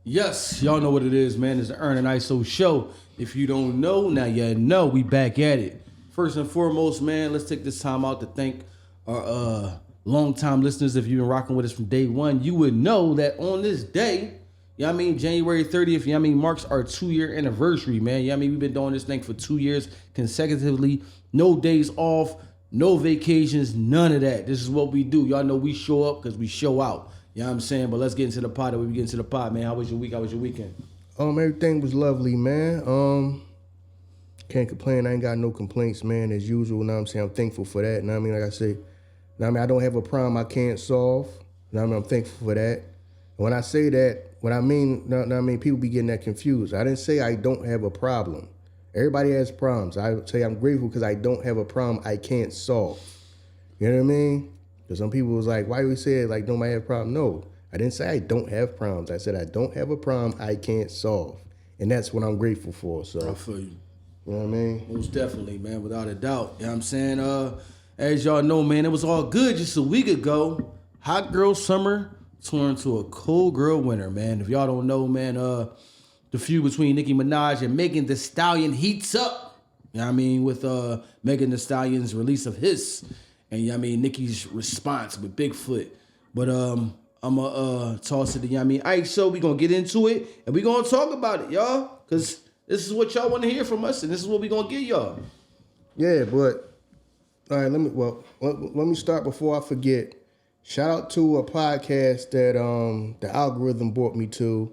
Yes, y'all know what it is, man. It's the Ern and Iso show. If you don't know, now you know. We back at it. First and foremost, man, let's take this time out to thank our longtime listeners. If you've been rocking with us from day one, you would know that on this day, you know what I mean, January 30th, you know what I mean, marks our 2-year anniversary, man. You know what I mean, we've been doing this thing for 2 years consecutively. No days off, no vacations, none of that. This is what we do. Y'all know we show up because we show out. You know what I'm saying? But let's get into the pod. We get into the pod, man. How was your week? How was your weekend? Everything was lovely, man. Can't complain. I ain't got no complaints, man, as usual. Know what I'm saying? I'm thankful for that. Know what I mean? Like I say, know what I mean? I don't have a problem I can't solve. Know what I mean? I'm thankful for that. And when I say that, what I mean, know what I mean? People be getting that confused. I didn't say I don't have a problem. Everybody has problems. I would say I'm grateful because I don't have a problem I can't solve. You know what I mean? Because some people was like, why do we say it like nobody have a problem? No, I didn't say I don't have problems. I said I don't have a problem I can't solve. And that's what I'm grateful for. So I feel you. You know what I mean? Most definitely, man, without a doubt. You know what I'm saying? As y'all know, man, it was all good just a week ago. Hot girl summer turned to a cold girl winter, man. If y'all don't know, man, the feud between Nicki Minaj and Megan Thee Stallion heats up. You know what I mean? With Megan Thee Stallion's release of Hiss. And you know what I mean, Nicki's response with Bigfoot. But I'm going to toss it to, you know what I mean? All right, so we going to get into it, and we going to talk about it, y'all. Because this is what y'all want to hear from us, and this is what we going to get y'all. Yeah, but, all right, let me start before I forget. Shout out to a podcast that the algorithm brought me to,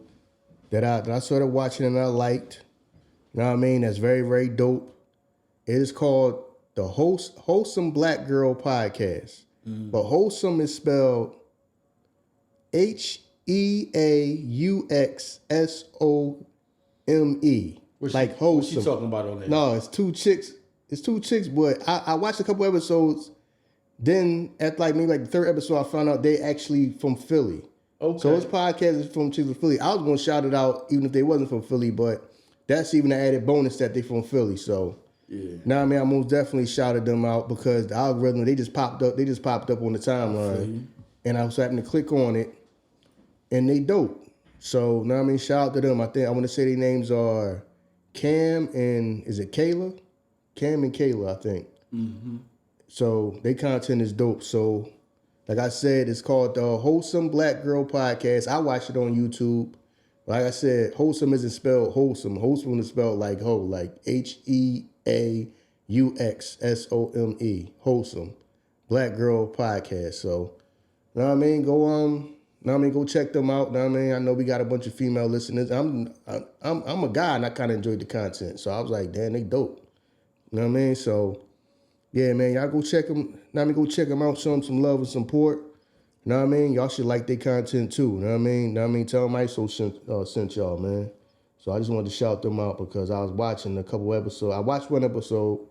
that I started watching and I liked. You know what I mean? That's very, very dope. It is called the Wholesome Black Girl Podcast. But wholesome is spelled HeauxSome. Like wholesome. What she talking about on there? No, it's two chicks. But I watched a couple episodes. Then at maybe the third episode, I found out they actually from Philly. Okay. So this podcast is from chicks from Philly. I was gonna shout it out even if they wasn't from Philly, but that's even an added bonus that they from Philly. So yeah. Now I mean I most definitely shouted them out because the algorithm they just popped up on the timeline, and I was having to click on it, and they dope. So now I mean shout out to them. I want to say their names are Cam and is it Kayla? Cam and Kayla, I think. Mm-hmm. So their content is dope. So like I said, it's called the Wholesome Black Girl Podcast. I watched it on YouTube. Like I said, wholesome isn't spelled wholesome. Wholesome is spelled like hoe, like HeauxSome. Wholesome Black Girl Podcast. So, know what I mean? Go check them out. Know what I mean? I know we got a bunch of female listeners. I'm a guy and I kind of enjoyed the content. So I was like, damn, they dope. You know what I mean? So, yeah, man, y'all go check them. Know what I mean? Go check them out. Show them some love and support. You know what I mean? Y'all should like their content too. You know what I mean? Know what I mean? Tell them ISO sent y'all, man. So I just wanted to shout them out because I was watching a couple episodes. I watched one episode,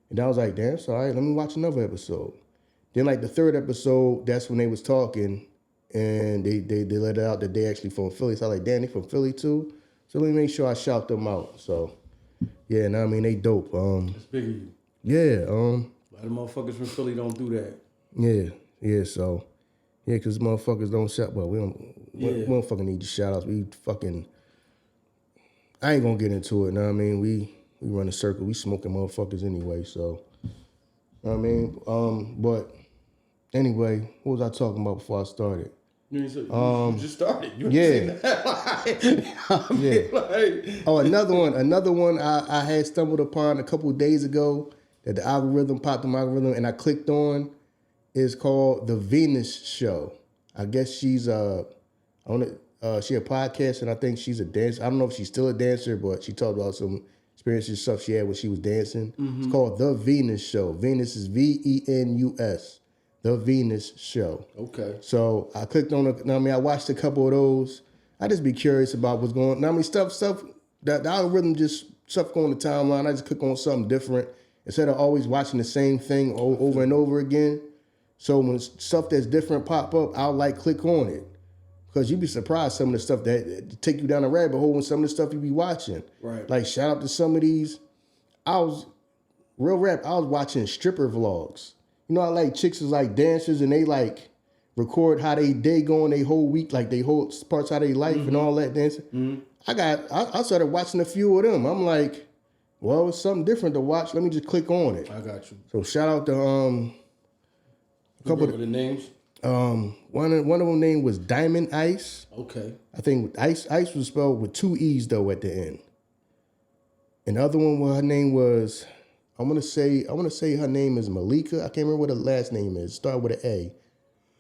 and I was like, damn, it's all right. Let me watch another episode. Then the third episode, that's when they was talking, and they let it out that they actually from Philly. So I was like, damn, they from Philly too? So let me make sure I shout them out. So, yeah, know what I mean? They dope. That's big of you. Yeah. A lot of motherfuckers from Philly don't do that. Yeah, so, yeah, because motherfuckers don't shout. Well, we don't fucking need the shout outs. We fucking, I ain't gonna get into it, know what I mean? We run a circle. We smoking motherfuckers anyway, so, know what I mean? But anyway, what was I talking about before I started? You just started. Oh, another one I had stumbled upon a couple of days ago that the algorithm popped in my algorithm and I clicked on is called The Venus Show. I guess she's she a podcast and I think she's a dancer. I don't know if she's still a dancer, but she talked about some experiences stuff she had when she was dancing. Mm-hmm. It's called The Venus Show. Venus is Venus. The Venus Show. Okay. So I clicked on it. I watched a couple of those. I just be curious about what's going on. Stuff that the algorithm just stuff going on the timeline. I just click on something different instead of always watching the same thing over and over again. So when stuff that's different pop up, I'll click on it. Because you'd be surprised some of the stuff that take you down a rabbit hole and some of the stuff you be watching. Right. Shout out to some of these. I was watching stripper vlogs. You know, I like chicks is dancers and they record how they day going, they whole week, like they whole parts out of their life and all that dancing. I started watching a few of them. I'm like, well, it's something different to watch. Let me just click on it. I got you. So shout out to A couple of the names. One of them name was Diamond Ice. Okay. I think Ice was spelled with 2 E's though at the end. And the other one, well, her name was, I want to say her name is Malika. I can't remember what her last name is. Start with an A.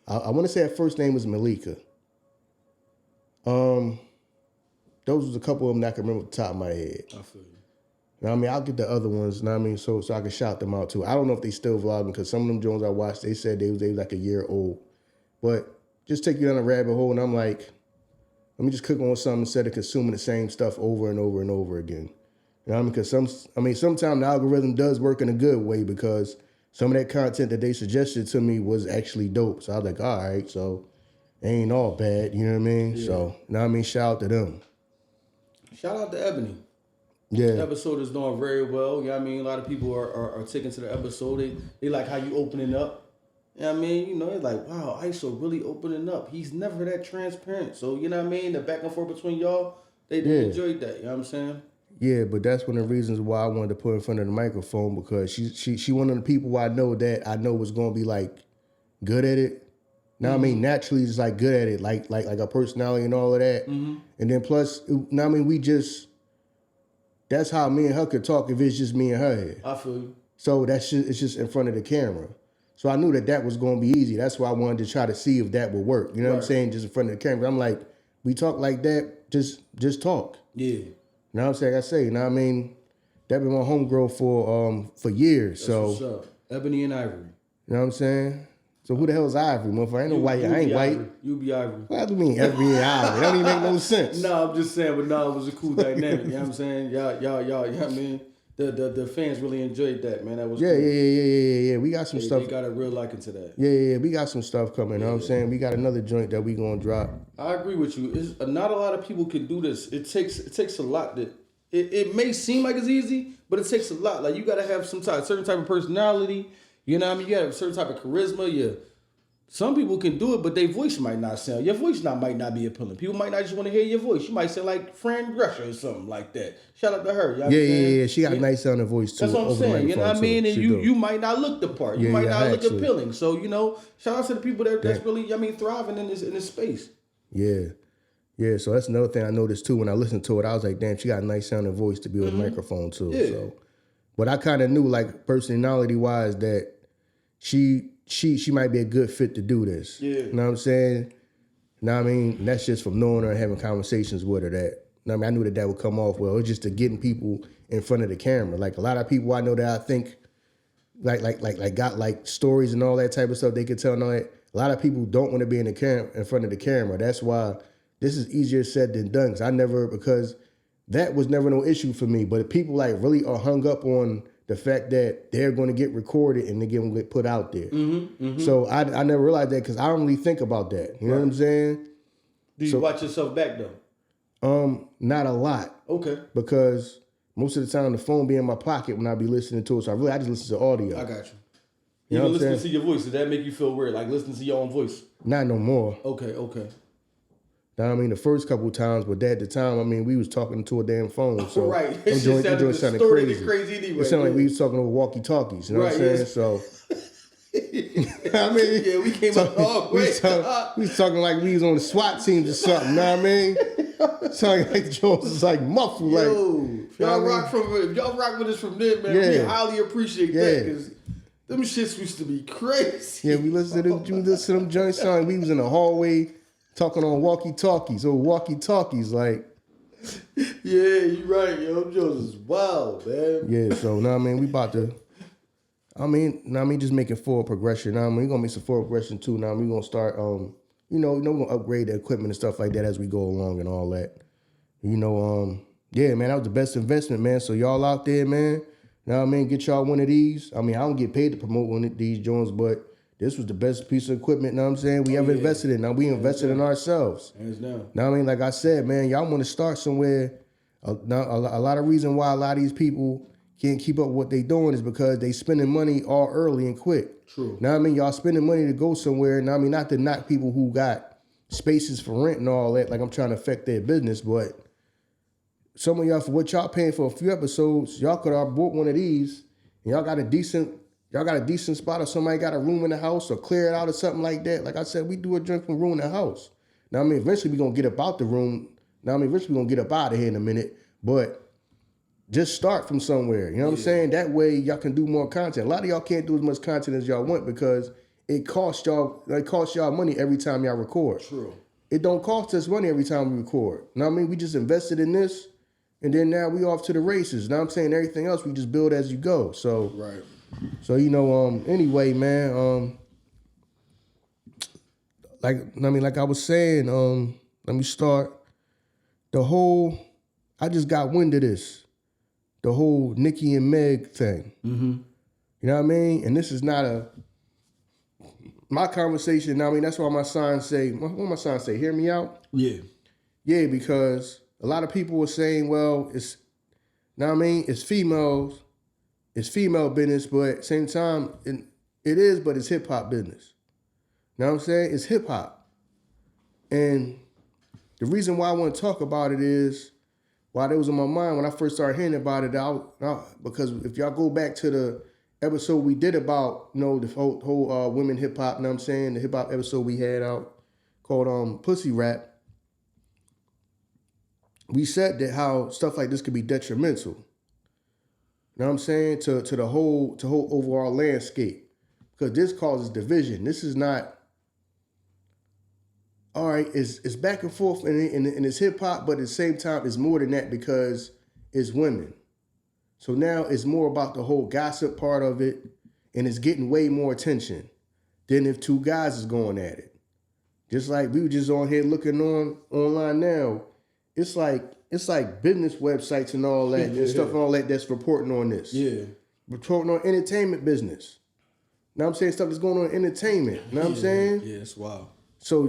I want to say her first name was Malika. Those was a couple of them that I can remember off the top of my head. I feel you. You know what I mean? I'll get the other ones, you know what I mean, so I can shout them out too. I don't know if they still vlogging because some of them Jones I watched, they said they was like a year old. But just take you down a rabbit hole, and I'm like, let me just click on something instead of consuming the same stuff over and over and over again. You know what I mean? Because sometimes the algorithm does work in a good way because some of that content that they suggested to me was actually dope. So I was like, all right, so it ain't all bad, you know what I mean? Yeah. So, you know what I mean? Shout out to them. Shout out to Ebony. Yeah. The episode is doing very well. You know what I mean? A lot of people are taking to the episode. They like how you opening up. You know what I mean? You know, it's like, wow, Iso really opening up. He's never that transparent. So, you know what I mean? The back and forth between y'all, they enjoyed that. You know what I'm saying? Yeah, but that's one of the reasons why I wanted to put her in front of the microphone because she one of the people I know was going to be like good at it. Now I mean, naturally just like good at it, like her personality and all of that. And then plus, now I mean, that's how me and her could talk if it's just me and her. I feel you. So it's just in front of the camera. So I knew that was going to be easy. That's why I wanted to try to see if that would work. You know what I'm saying? Just in front of the camera. I'm like, we talk like that, just talk. Yeah. You know what I'm saying? You know what I mean? That been my homegirl for years. That's what's up. Ebony and Ivory. You know what I'm saying? So who the hell is Ivory, motherfucker? I ain't no white. I ain't white. You be Ivory. What do you mean Ebony and Ivory? That don't even make no sense. No, I'm just saying, but no, it was a cool dynamic. You know what I'm saying? Y'all, you know what I mean? The fans really enjoyed that, man. That was cool. Yeah. We got some stuff. They got a real liking to that. Yeah. We got some stuff coming. You know what I'm saying? We got another joint that we gonna drop. I agree with you. Not a lot of people can do this. It takes a lot. It may seem like it's easy, but it takes a lot. Like you gotta have certain type of personality. You know what I mean? You gotta have a certain type of charisma. Yeah. Some people can do it, but their voice might not sound. Your voice might not be appealing. People might not just want to hear your voice. You might sound like Fran Drescher or something like that. Shout out to her. You know yeah. She got a nice sounding voice too. That's what I'm saying. You know what I mean? And you might not look the part. You might not look appealing. So, you know, shout out to the people that's really, thriving in this space. Yeah. Yeah, so that's another thing I noticed too. When I listened to it, I was like, damn, she got a nice sounding voice to be with a microphone too. Yeah. So, but I kind of knew, like, personality wise, that she might be a good fit to do this. Yeah. You know what I'm saying? You know what I mean? And that's just from knowing her and having conversations with her that, you know what I mean? I knew that would come off well. It's just to getting people in front of the camera. Like a lot of people I know that I think like got like stories and all that type of stuff they could tell and all that. A lot of people don't want to be in front of the camera. That's why this is easier said than done. Because that was never no issue for me. But if people like really are hung up on the fact that they're going to get recorded and they're going to get put out there. So I never realized that because I don't really think about that. You know what I'm saying? Do you watch yourself back though? Not a lot. Okay. Because most of the time the phone be in my pocket when I be listening to it. So I just listen to audio. I got you. You know Even listening to your voice, did that make you feel weird? Like listening to your own voice? Not no more. Okay. I mean, the first couple of times, but at the time, I mean, we was talking to a damn phone. So right. It sounded crazy Anyway. It sounded like we was talking over walkie-talkies. You know what I'm saying? Yes. So, I mean, yeah, we came up all we was talking like we was on the SWAT teams or something. You know what I mean? Sounding like the Jones was like muffled. Yo, if y'all rock with us from there, man, we highly appreciate that because them shits used to be crazy. Yeah, we listened to them joints. Sound like we was in the hallway talking on walkie-talkies like. Yeah, you right, yo. Them Jones is wild, man. Yeah, so now I mean we about to. Just making forward progression. Now we're gonna make some forward progression too. Now we're gonna start, we're gonna upgrade the equipment and stuff like that as we go along and all that. Yeah, man, that was the best investment, man. So y'all out there, man, know what I mean? Get y'all one of these. I mean, I don't get paid to promote one of these joints, but this was the best piece of equipment, know what I'm saying? We ever invested in. Now we invested in ourselves. Hands down. Now I mean, like I said, man, y'all want to start somewhere. A lot of reason why a lot of these people can't keep up with what they doing is because they spending money all early and quick. True. Now I mean, y'all spending money to go somewhere. Now I mean, not to knock people who got spaces for rent and all that. Like I'm trying to affect their business, but some of y'all for what y'all paying for a few episodes, y'all could have bought one of these and y'all got a decent spot or somebody got a room in the house or clear it out or something like that. Like I said, we do a drink from room in the house. Now I mean, eventually we gonna get up out the room. Now I mean, eventually we gonna get up out of here in a minute, but just start from somewhere. You know what I'm saying? That way y'all can do more content. A lot of y'all can't do as much content as y'all want because it costs y'all money every time y'all record. True. It don't cost us money every time we record. You know what I mean? We just invested in this and then now we off to the races. Now I'm saying everything else we just build as you go. So Right. So anyway, man, like I was saying, let me start. I just got wind of this. The whole Nicki and Meg thing. Mm-hmm. You know what I mean? And this is not my conversation. I mean, that's why my signs say, hear me out? Yeah. Yeah, because a lot of people were saying, well, it's females. It's female business, but at the same time, it is, but it's hip hop business. You know what I'm saying? It's hip hop. And the reason why I want to talk about it is, while it was in my mind when I first started hearing about it, because if y'all go back to the episode we did about, the whole women hip hop, you know what I'm saying? The hip hop episode we had out called Pussy Rap. We said that how stuff like this could be detrimental. You know what I'm saying? To the whole overall landscape. Because this causes division. This is not, all right, it's back and forth and it's hip hop, but at the same time, it's more than that because it's women. So now it's more about the whole gossip part of it, and it's getting way more attention than if two guys is going at it. Just like we were just on here looking online now. It's like business websites and all that and stuff and all that that's reporting on this. Yeah. Reporting on entertainment business. Now I'm saying stuff that's going on in entertainment. You know what I'm saying? Yeah, it's wild. So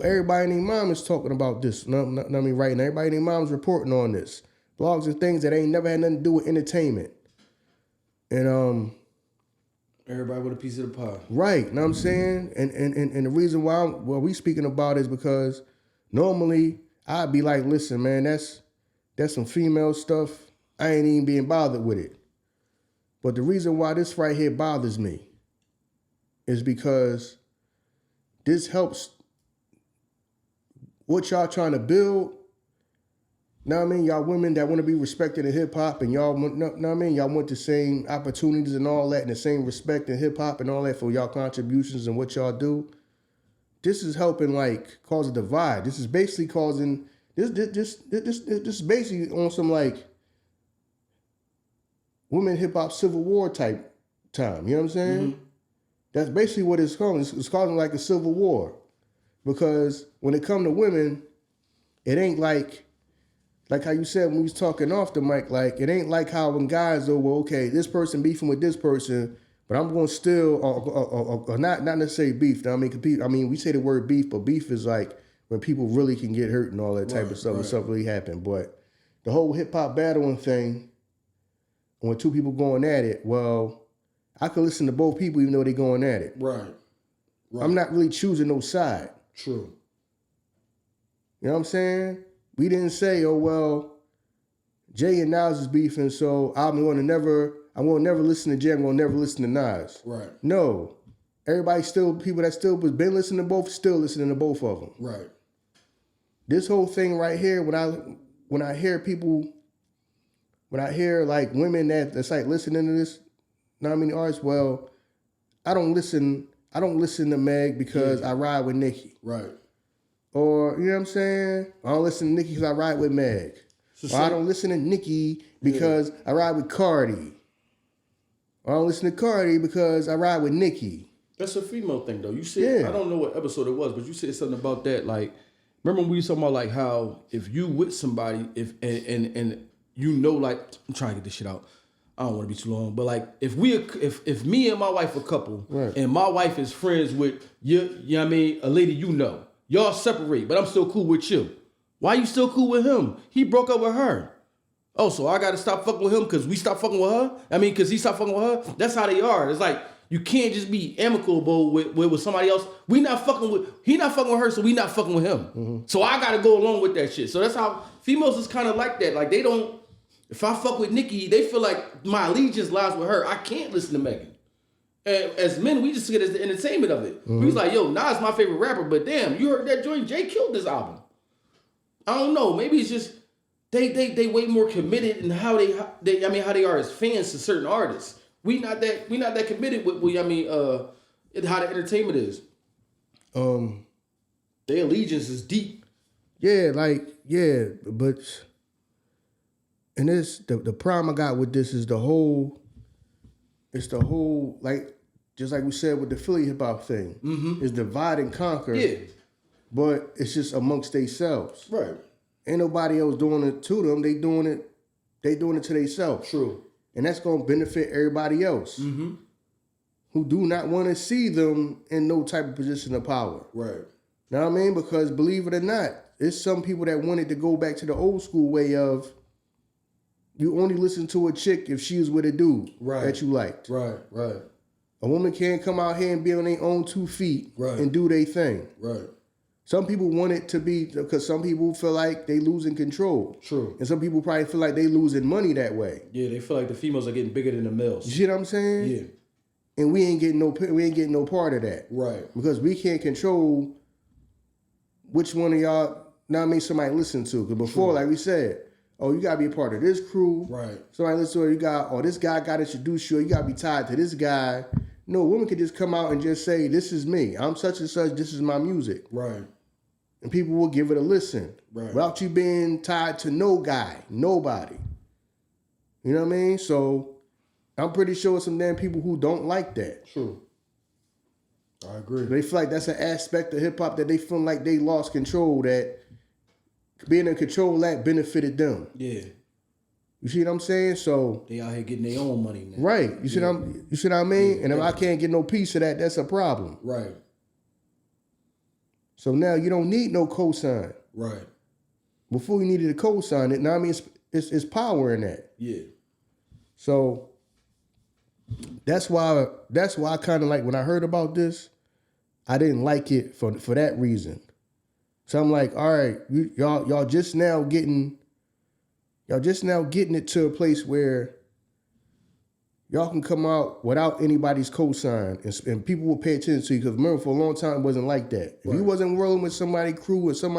everybody and their mom is talking about this. Right now, everybody and their mom's reporting on this. Blogs and things that ain't never had nothing to do with entertainment. And everybody with a piece of the pie. Right, know what I'm saying? And the reason why we speaking about it is because normally I'd be like, listen, man, that's some female stuff. I ain't even being bothered with it. But the reason why this right here bothers me is because this helps what y'all trying to build. Know what I mean? Y'all women that want to be respected in hip hop and y'all want, know what I mean? Y'all want the same opportunities and all that and the same respect in hip hop and all that for y'all contributions and what y'all do. This is helping like cause a divide. This is basically causing this is basically on some like women hip hop civil war type time. You know what I'm saying? Mm-hmm. That's basically what it's causing. It's causing like a civil war. Because when it come to women, it ain't like how you said when we was talking off the mic, like it ain't like how when guys go, well, okay, this person beefing with this person, but I'm going to still, or not necessarily beef. I mean, we say the word beef, but beef is like when people really can get hurt and all that type of stuff, and stuff really happen. But the whole hip hop battling thing, when two people going at it, well, I could listen to both people even though they going at it. Right. I'm not really choosing no side. True. You know what I'm saying? We didn't say, oh, well, Jay and Nas is beefing, so I'm going to never listen to Jay, I'm going to never listen to Nas. Right. No. Everybody still, people that still was been listening to both, still listening to both of them. Right. This whole thing right here, when I hear people, when I hear like women that's like listening to this, you know what I mean, artists, well, I don't listen to Meg because I ride with Nicki. Right. Or, you know what I'm saying? I don't listen to Nicki because I ride with Meg. Or I don't listen to Nicki because I ride with Cardi. Or I don't listen to Cardi because I ride with Nicki. That's a female thing, though. You said, I don't know what episode it was, but you said something about that. Like, remember when we were talking about like how if you with somebody, and you know, like, I'm trying to get this shit out. I don't want to be too long, but like if me and my wife a couple, right, and my wife is friends with you know what I mean, a lady you know, y'all separate, but I'm still cool with you. Why you still cool with him? He broke up with her. Oh, so I gotta stop fucking with him because we stopped fucking with her? I mean, because he stopped fucking with her? That's how they are. It's like, you can't just be amicable with somebody else. He not fucking with her, so we not fucking with him. Mm-hmm. So I gotta go along with that shit. So that's how females is kind of like that. Like, they don't, if I fuck with Nicki, they feel like my allegiance lies with her. I can't listen to Megan. And as men, we just get as the entertainment of it. Mm-hmm. We was like, yo, Nas my favorite rapper, but damn, you heard that joint? Jay killed this album. I don't know. Maybe it's just they way more committed in how they are as fans to certain artists. We not that committed with how the entertainment is. Their allegiance is deep. Yeah, but and this the problem I got with this is the whole like, just like we said with the Philly hip hop thing, is divide and conquer. Yeah. But it's just amongst themselves. Right. Ain't nobody else doing it to them. They doing it to themselves. True. And that's gonna benefit everybody else who do not want to see them in no type of position of power. Right. Know what I mean? Because believe it or not, it's some people that wanted to go back to the old school way of you only listen to a chick if she was with a dude that you liked. Right. A woman can't come out here and be on their own 2 feet and do their thing. Right. Some people want it to be, because some people feel like they losing control. True. And some people probably feel like they losing money that way. Yeah, they feel like the females are getting bigger than the males. You see what I'm saying? Yeah. And we ain't getting no part of that. Right. Because we can't control which one of y'all, somebody listen to. Because before, like we said, oh, you gotta be a part of this crew. Right. Somebody listen to it, this guy got to introduce you, you gotta be tied to this guy. No, a woman could just come out and just say, this is me. I'm such and such, this is my music. Right. And people will give it a listen. Right. Without you being tied to nobody. You know what I mean? So I'm pretty sure some damn people who don't like that. True. I agree. They feel like that's an aspect of hip hop that they feel like they lost control, that being in control of that benefited them. Yeah. You see what I'm saying? So they out here getting their own money now. Right. You see what I mean? And if I can't get no piece of that, that's a problem. Right. So now you don't need no cosign. Right. Before you needed a cosign, it's power in that. Yeah. So that's why I kind of like, when I heard about this, I didn't like it for that reason. So I'm like, all right, y'all just now getting it to a place where y'all can come out without anybody's cosign, and people will pay attention to you. Because remember, for a long time, it wasn't like that. If you wasn't rolling with somebody crew or some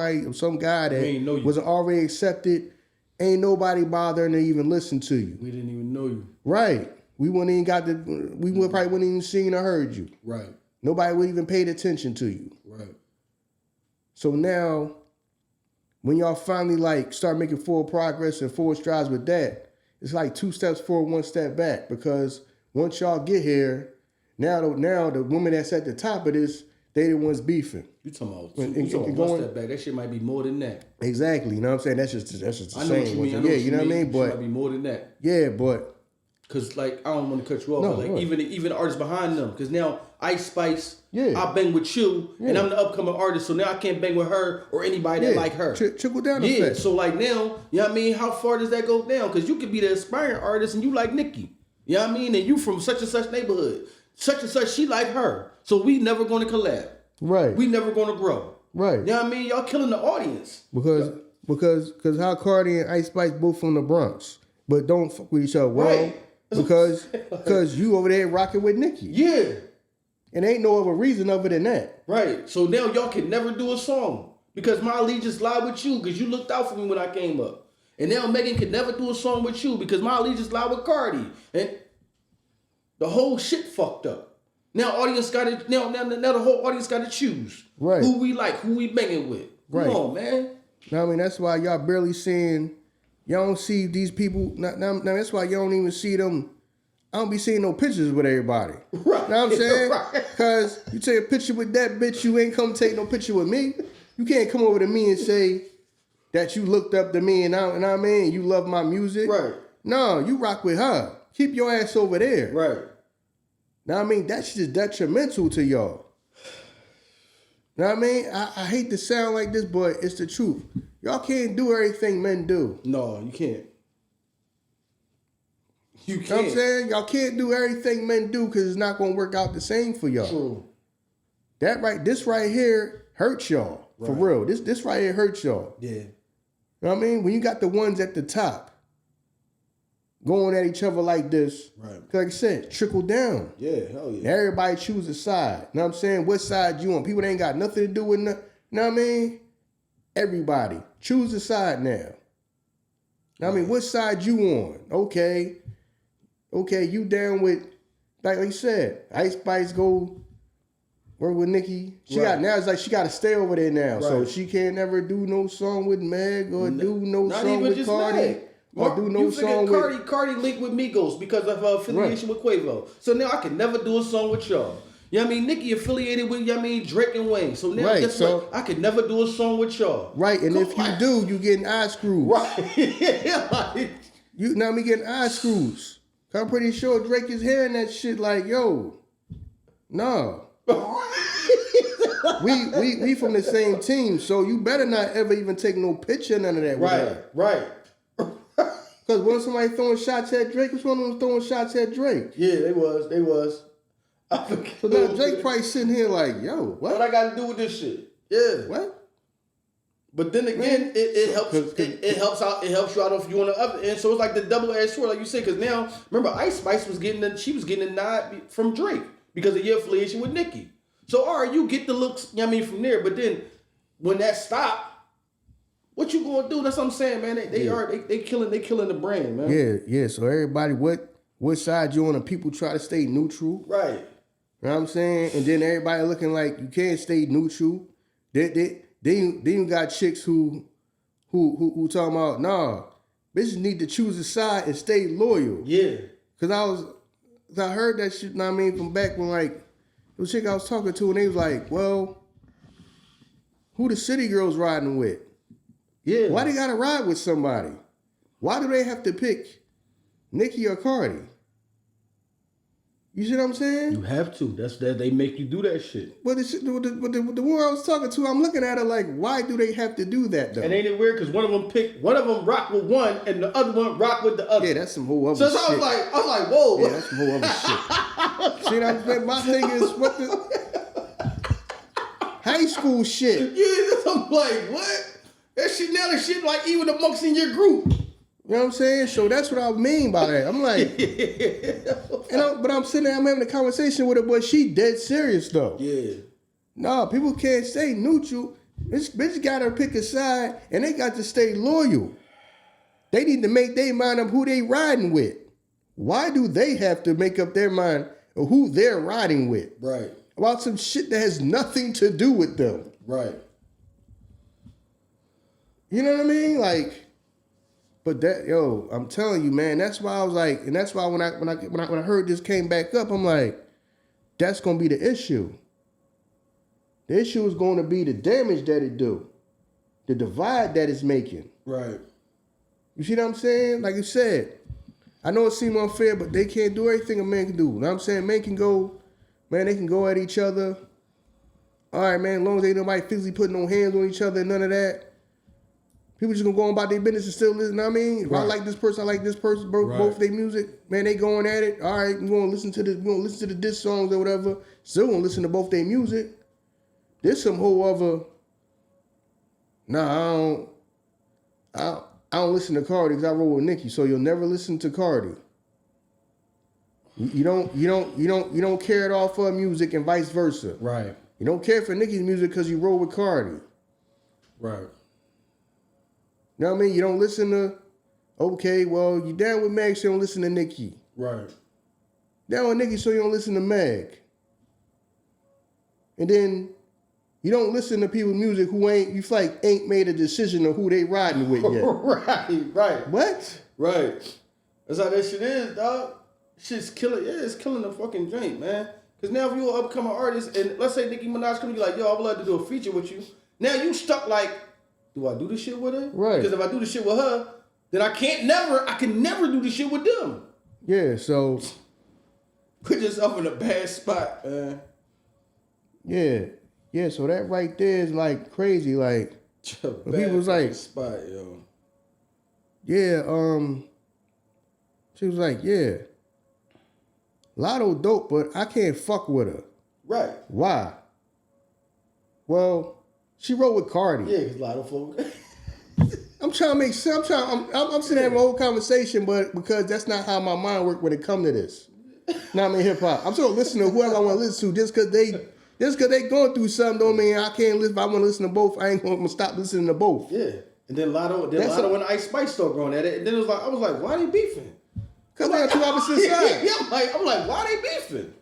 guy that wasn't already accepted, ain't nobody bothering to even listen to you. We didn't even know you. Right. We probably wouldn't even seen or heard you. Right. Nobody would even paid attention to you. Right. So now, when y'all finally like start making forward progress and forward strides with that, it's like 2 steps forward, 1 step back. Because once y'all get here, now the woman that's at the top of this, they the ones beefing. You talking about 1 step back? That shit might be more than that. Exactly. You know what I'm saying? That's just the same. I know what you mean. Yeah, you know what I mean? But it might be more than that. Yeah, but because like I don't want to cut you off, but like even the artists behind them. Because now Ice Spice, I bang with you, and I'm the upcoming artist, so now I can't bang with her or anybody that like her. Trickle down effect. So like now, you know what I mean? How far does that go down? Because you could be the aspiring artist and you like Nicki. You know what I mean? And you from such and such neighborhood. Such and such, she like her. So we never going to collab. Right. We never going to grow. Right. You know what I mean? Y'all killing the audience. Because how Cardi and Ice Spice both from the Bronx, but don't fuck with each other. Well, right. Because you over there rocking with Nicki. Yeah. And ain't no other reason other than that. Right. So now y'all can never do a song. Because my allegiance lie with you because you looked out for me when I came up. And now Megan can never do a song with you because my allegiance lie with Cardi. And the whole shit fucked up. Now audience got to now the whole audience got to choose. Right. Who we like, who we banging with. Come on, man. Now, I mean, that's why y'all barely seeing, y'all don't see these people. Now that's why y'all don't even see them. I don't be seeing no pictures with everybody. Right. Know what I'm saying? Because you take a picture with that bitch, you ain't come take no picture with me. You can't come over to me and say that you looked up to me and I mean, you love my music. Right. No, you rock with her. Keep your ass over there. Right. Now, I mean, that's just detrimental to y'all. Know what I mean? I hate to sound like this, but it's the truth. Y'all can't do everything men do. No, you can't. You know what I'm can't. saying? Y'all can't do everything men do because it's not gonna work out the same for y'all. True. This right here hurts y'all. For Right. real. This right here hurts y'all. Yeah. You know what I mean? When you got the ones at the top going at each other like this, Right. like I said, trickle down. Yeah, hell yeah. Everybody choose a side. You know what I'm saying? What side you on? People that ain't got nothing to do with nothing. You know what I mean? Everybody. Choose a side now. You know what I mean? What side you on? Okay. Okay, you down with, like you said, Ice Spice go work with Nicki. She Right. got, now it's like she got to stay over there now. So Right. she can't never do no song with Meg or do no Not song even with just Cardi. Meg. Or do no you song forget with... Cardi linked with Migos because of her affiliation with Quavo. So now I can never do a song with y'all. You know what I mean? Nicki affiliated with, you know what I mean, Drake and Wayne. So now Right, guess so- what? I can never do a song with y'all. Right, and Come if you on. do, you getting eye screws. Right. Yeah, like, You know me getting eye screws. I'm pretty sure Drake is hearing that shit like, yo, no. we from the same team, so you better not ever even take no picture, none of that. with her. right. Because when somebody throwing shots at Drake, which one of them throwing shots at Drake? Yeah, they was. I forget. So now Drake probably sitting here like, yo, What what? I got to do with this shit? Yeah. What? But then again, it helps. It helps out. It helps you out if you on the other end. So it's like the double-edged sword, like you said. Because now, remember, Ice Spice was getting a nod from Drake because of your affiliation with Nicki. So all right, you get the looks. You know what I mean, from there. But then when that stopped, what you gonna do? That's what I'm saying, man. They killing the brand, man. Yeah. So everybody, what side you on? And people try to stay neutral. Right. You know what I'm saying? And then everybody looking like you can't stay neutral. Then you got chicks who talking about, nah, bitches need to choose a side and stay loyal. Yeah. Cause I heard that shit, you know what I mean, from back when like the chick I was talking to and they was like, well, who the city girls riding with? Yeah. Why they gotta ride with somebody? Why do they have to pick Nicki or Cardi? You see what I'm saying? You have to. That's that. They make you do that shit. But the one I was talking to, I'm looking at her like, why do they have to do that though? And ain't it weird? Because one of them rock with one, and the other one rock with the other. Yeah, that's some whole other So shit. I was like, whoa. Yeah, that's some whole other shit. See what I'm saying? My thing is, what the high school shit. Yeah, I'm like, what? That shit now, the shit like even amongst in your group. You know what I'm saying? So that's what I mean by that. I'm like, but I'm sitting there, I'm having a conversation with her, but she dead serious though. Yeah. No, people can't stay neutral. This bitch gotta pick a side and they got to stay loyal. They need to make their mind up who they riding with. Why do they have to make up their mind of who they're riding with? Right. About some shit that has nothing to do with them. Right. You know what I mean? Like, but that, yo, I'm telling you, man, that's why I was like, and that's why when I heard this came back up, I'm like, that's gonna be the issue. The issue is going to be the damage that it do, the divide that it's making. Right. You see what I'm saying? Like you said, I know it seems unfair, but they can't do everything a man can do. You know what I'm saying? Men can go, man, they can go at each other. All right, man, as long as ain't nobody physically putting no hands on each other and none of that. People just gonna go on about their business and still listen. You know what I mean? If I like this person, I like this person. Both their music, man, they going at it. All right, we gonna listen to the diss songs or whatever. Still gonna listen to both their music. There's some whole other. Nah, I don't listen to Cardi because I roll with Nicki, so you'll never listen to Cardi. You don't care at all for her music and vice versa. Right. You don't care for Nicki's music because you roll with Cardi. Right. You know what I mean? You don't listen to, okay, well, you down with Meg, so you don't listen to Nicki. Right. Down with Nicki, so you don't listen to Meg. And then you don't listen to people's music who ain't made a decision of who they riding with yet. Right. What? Right. That's how that shit is, dog. Shit's killing. Yeah, it's killing the fucking joint, man. Because now if you're an upcoming artist, and let's say Nicki Minaj come to you like, yo, I would love to do a feature with you. Now you stuck like, do I do this shit with her? Right. Because if I do this shit with her, then I can never do this shit with them. Yeah, so. Put yourself in a bad spot, man. Yeah, so that right there is like crazy. Like, Bad people was like, spot, yo. yeah, She was like, yeah, Lotto dope, but I can't fuck with her. Right. Why? Well, she wrote with Cardi. Yeah, because Lotto flow. I'm trying to make sense. I'm sitting having a whole conversation, but because that's not how my mind works when it comes to this. Now I'm in hip hop. I'm still listening to whoever I want to listen to. Just because they going through something don't mean I can't listen. If I want to listen to both, I ain't going to stop listening to both. Yeah. And then Lotto and Ice Spice started going at it. And then it was like, I was like, why they beefing? Because they got two opposite sides. Yeah, I'm like, why they beefing?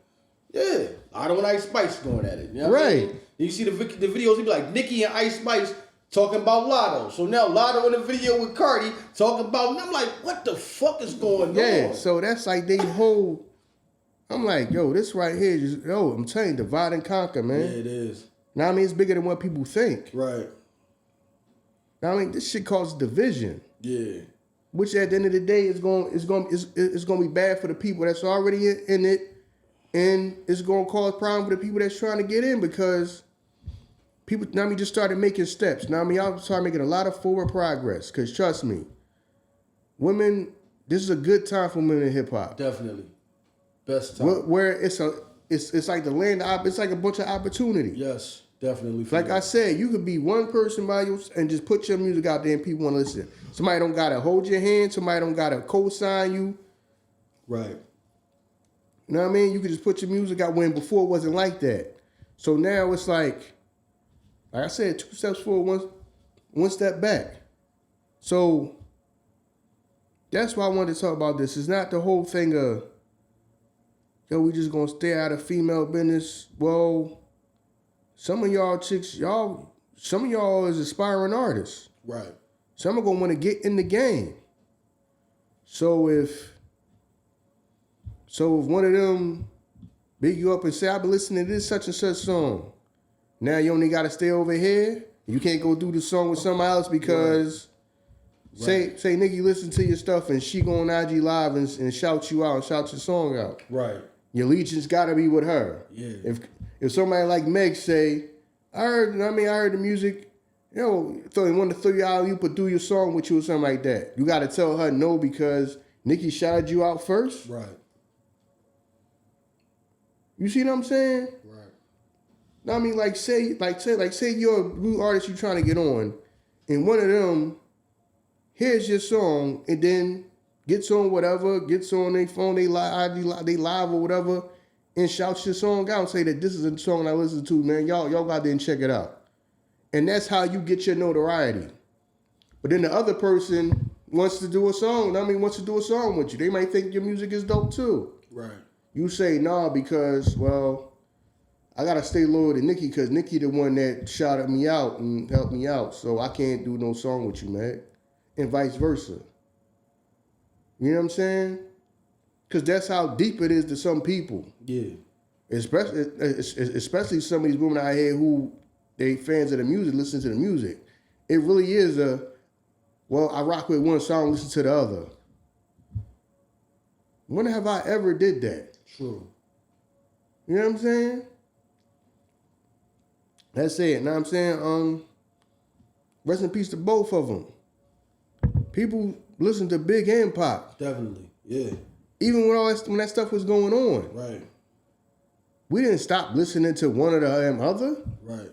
Yeah. Lotto and Ice Spice going at it. You know what I Right. mean? You see the videos, he be like, Nicki and Ice Spice talking about Lotto. So now Lotto in the video with Cardi talking about, and I'm like, what the fuck is going on? Yeah, so that's like they whole. I'm like, yo, this right here, I'm telling you, divide and conquer, man. Yeah, it is. Now I mean, it's bigger than what people think. Right. Now I mean, this shit causes division. Yeah. Which at the end of the day is going to be bad for the people that's already in it, and it's going to cause problem for the people that's trying to get in because people now we just started making steps. Now I mean, y'all started making a lot of forward progress. Cause trust me, women, this is a good time for women in hip hop. Definitely. Best time. Where it's like the land. It's like a bunch of opportunity. Yes, definitely. Like I said, you could be one person by you and just put your music out there and people want to listen. Somebody don't gotta hold your hand. Somebody don't gotta co-sign you. Right. You know what I mean? You could just put your music out when before it wasn't like that. So now it's like I said, 2 steps forward, one step back. So that's why I wanted to talk about this. It's not the whole thing of, yo, we just gonna stay out of female business. Well, some of y'all chicks, some of y'all is aspiring artists. Right. Some are gonna want to get in the game. So if one of them big you up and say, I've been listening to this such and such song. Now you only gotta stay over here. You can't go do the song with somebody else because say Nicki listen to your stuff and she go on IG Live and shout you out and shout your song out. Right. Your allegiance gotta be with her. Yeah. If somebody like Meg say, I heard the music, want to throw you out, you put do your song with you or something like that. You gotta tell her no because Nicki shouted you out first. Right. You see what I'm saying? Right. I mean, say you're a new artist you're trying to get on, and one of them hears your song and then gets on their phone, they live or whatever, and shouts your song out and say that this is a song I listen to, man. Y'all go out there and check it out. And that's how you get your notoriety. But then the other person wants to do a song with you. They might think your music is dope too. Right. You say nah because, well, I gotta stay loyal to Nicki because Nicki the one that shouted me out and helped me out, so I can't do no song with you, man. And vice versa. You know what I'm saying? Because that's how deep it is to some people. Yeah. Especially some of these women out here who they fans of the music, listen to the music. It really is I rock with one song, listen to the other. When have I ever did that? True. You know what I'm saying? That's it. Now I'm saying, rest in peace to both of them. People listen to Big and Pop. Definitely. Yeah. Even when that stuff was going on. Right. We didn't stop listening to one or the other. Right.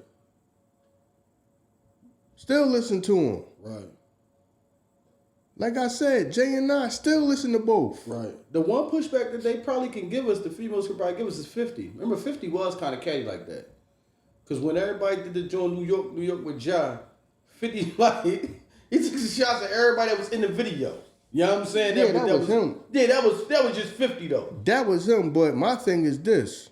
Still listen to them. Right. Like I said, Jay and I still listen to both. Right. The one pushback that they probably can give us, the females could probably give us, is 50. Remember, 50 was kind of catty like that. Because when everybody did the joint New York with Ja, 50, like, he took some shots at everybody that was in the video. You know what I'm saying? Yeah, that was him. Yeah, that was just 50 though. That was him, but my thing is this.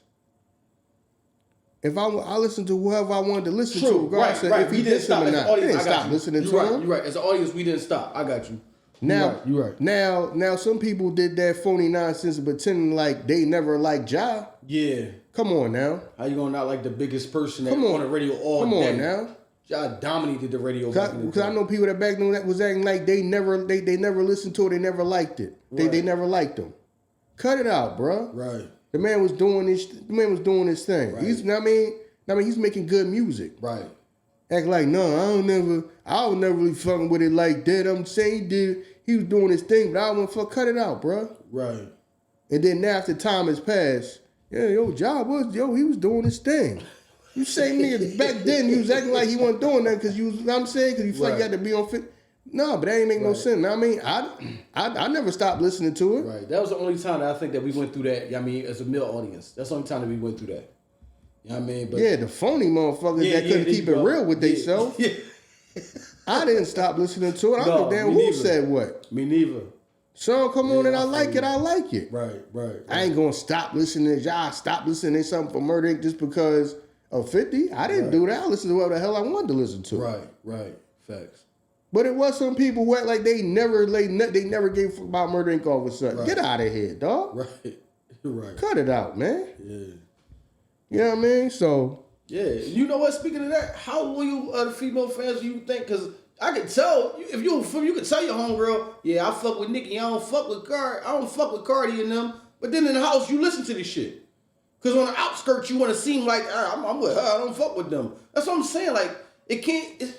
If I listen to whoever I wanted to listen to, regardless of if he did something or not, I didn't stop listening to him. You're right. As an audience, we didn't stop. I got you. Now, you're right. Now, some people did that phony nonsense of pretending like they never liked Ja. Yeah. Come on now. How you gonna not like the biggest person that on the radio all day? Come on now. Ja dominated the radio. Because I know people that back then that was acting like they never listened to it, they never liked it. Right. They never liked him. Cut it out, bro. Right. The man was doing his thing. Right. He's making good music. Right. Act like, no, I was never really fucking with it like that. I'm saying he was doing his thing, but I went for cut it out, bro. Right. And then after time has passed, yeah, he was doing his thing. You say nigga back then you was acting like he wasn't doing that because you know what I'm saying? Because you feel like you had to be on fit. No, but that ain't make no sense. I mean, I never stopped listening to it. Right. That was the only time that I think that we went through that. I mean, as a male audience, that's the only time that we went through that. You know what I mean? But yeah, the phony motherfuckers that couldn't keep it real with themselves. Yeah. I didn't stop listening to it. I don't damn who said what. Me neither. Song come on and I like it. I like it. Right. I ain't gonna stop listening. Y'all stop listening to something for Murder Inc. just because of 50. I didn't do that. I listened to what the hell I wanted to listen to. Right. Facts. But it was some people who act like they never gave a fuck about Murder Inc. all of a sudden. Right. Get out of here, dog. Right. Cut it out, man. Yeah. You know what I mean? So. Yeah. You know what? Speaking of that, how loyal are the female fans do you think? Because I can tell, if you can tell your homegirl, yeah, I fuck with Nicki, I don't fuck with Cardi and them. But then in the house, you listen to this shit. Because on the outskirts, you want to seem like, I'm with her, I don't fuck with them. That's what I'm saying. Like,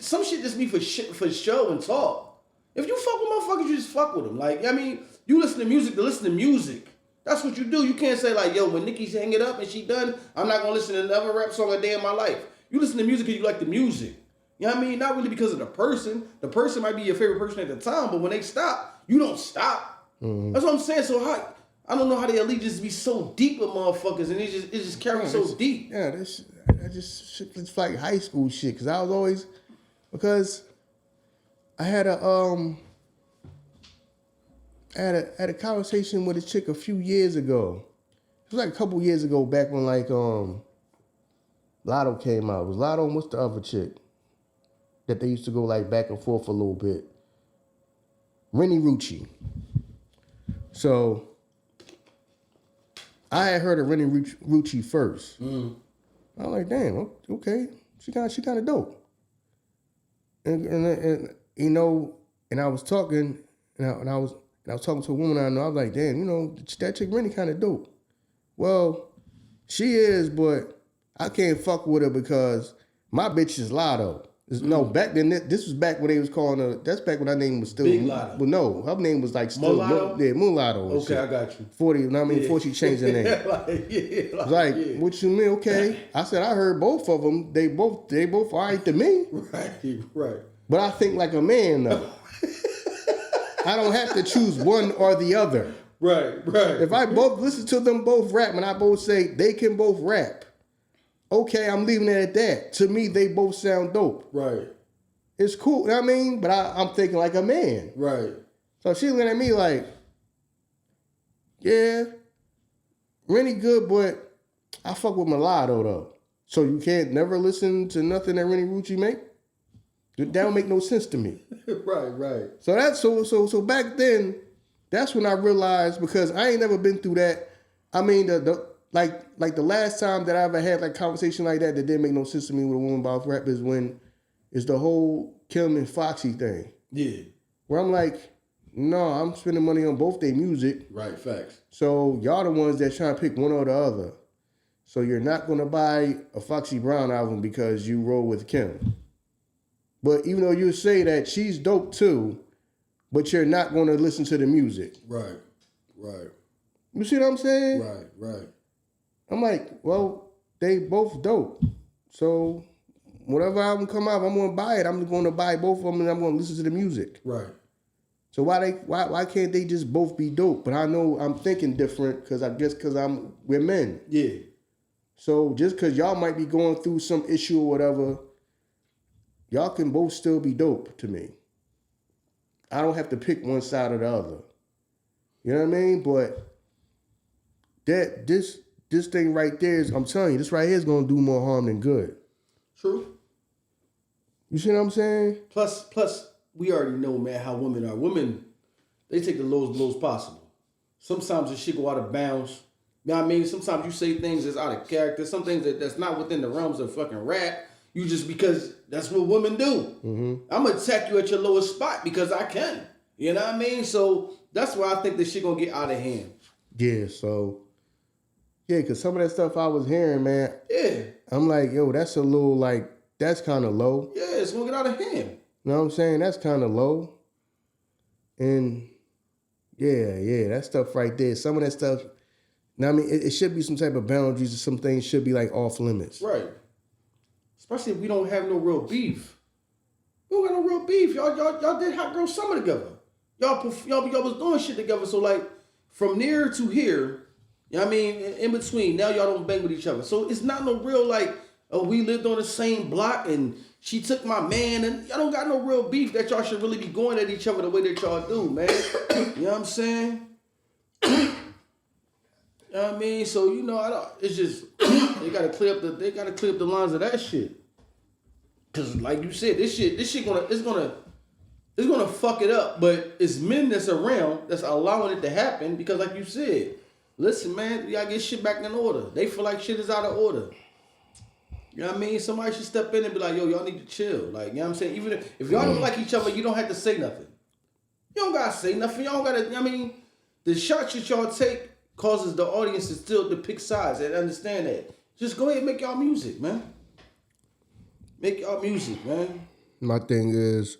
some shit just be for show and talk. If you fuck with motherfuckers, you just fuck with them. Like, I mean, you listen to music to listen to music. That's what you do. You can't say like, yo, when Nicki's hang it up and she done, I'm not going to listen to another rap song a day in my life. You listen to music because you like the music. You know what I mean? Not really because of the person. The person might be your favorite person at the time, but when they stop, you don't stop. Mm-hmm. That's what I'm saying. So I don't know how the allegiance be so deep with motherfuckers, and it just carries so deep. Yeah, it's like high school shit. Because I was always, because I had a conversation with a chick a few years ago. It was like a couple years ago, back when like Lotto came out. It was Lotto and what's the other chick that they used to go like back and forth a little bit? Rennie Rucci. So I had heard of Rennie Rucci first. Mm. I was like, damn, okay, she kind of dope. And you know, and I was talking, and I was talking to a woman I know. I was like, damn, you know, that chick Rennie kind of dope. Well, she is, but I can't fuck with her because my bitch is Lotto. No, back then, this was back when they was calling her, that's back when her name was still. Big Lotto. Well, no, her name was like still. Mulatto. Okay, I got you. 40, you know what I mean? Before she changed her name. What you mean? Okay. I said, I heard both of them. They both all right to me. Right. But I think like a man, though. I don't have to choose one or the other. Right. If I both listen to them both rap and I both say they can both rap, okay, I'm leaving it at that. To me, they both sound dope. Right. It's cool, you know what I mean? But I'm thinking like a man. Right. So she's looking at me like, yeah, Rennie good, but I fuck with Mulatto though. So you can't never listen to nothing that Rennie Rucci make? That don't make no sense to me. Right. So that's so back then, that's when I realized, because I ain't never been through that. I mean, like the last time that I ever had like conversation like that didn't make no sense to me with a woman about rap is when it's the whole Kim and Foxy thing. Yeah. Where I'm like, no, I'm spending money on both their music. Right, facts. So y'all the ones that trying to pick one or the other. So you're not gonna buy a Foxy Brown album because you roll with Kim. But even though you say that she's dope too, but you're not gonna listen to the music. Right. You see what I'm saying? Right. I'm like, well, they both dope. So whatever album come out, if I'm gonna buy it, I'm going to buy both of them and I'm gonna listen to the music. Right. So why can't they just both be dope? But I know I'm thinking different because we're men. Yeah. So just because y'all might be going through some issue or whatever, y'all can both still be dope to me. I don't have to pick one side or the other. You know what I mean? But this thing right there is, I'm telling you, this right here is going to do more harm than good. True. You see what I'm saying? Plus, we already know, man, how women are. Women, they take the lowest blows possible. Sometimes the shit go out of bounds. You know what I mean? Sometimes you say things that's out of character. Some things that's not within the realms of fucking rap. You just, because that's what women do. Mm-hmm. I'm going to attack you at your lowest spot because I can. You know what I mean? So that's why I think this shit going to get out of hand. Yeah, so... Yeah, because some of that stuff I was hearing, man. Yeah. I'm like, yo, that's a little, like, that's kind of low. Yeah, it's going to get out of hand. You know what I'm saying? That's kind of low. And yeah, that stuff right there. Some of that stuff, now I mean, it should be some type of boundaries, or some things should be like off limits. Right. Especially if we don't have no real beef. We don't got no real beef. Y'all did Hot Girl Summer together. Y'all was doing shit together. So like from there to here, you know what I mean, in between, now y'all don't bang with each other. So it's not no real like, oh, we lived on the same block and she took my man, and y'all don't got no real beef that y'all should really be going at each other the way that y'all do, man. You know what I'm saying? You know what I mean? So it's just they gotta clear up the lines of that shit. Cause like you said, this shit gonna fuck it up. But it's men that's around that's allowing it to happen because, like you said, listen, man, you gotta get shit back in order. They feel like shit is out of order. You know what I mean? Somebody should step in and be like, yo, y'all need to chill. Like, you know what I'm saying? Even if y'all don't like each other, you don't have to say nothing. You don't gotta say nothing. Y'all gotta, I mean, the shots that y'all take causes the audience to still to pick sides and understand that. Just go ahead and make y'all music, man. Make y'all music, man. My thing is,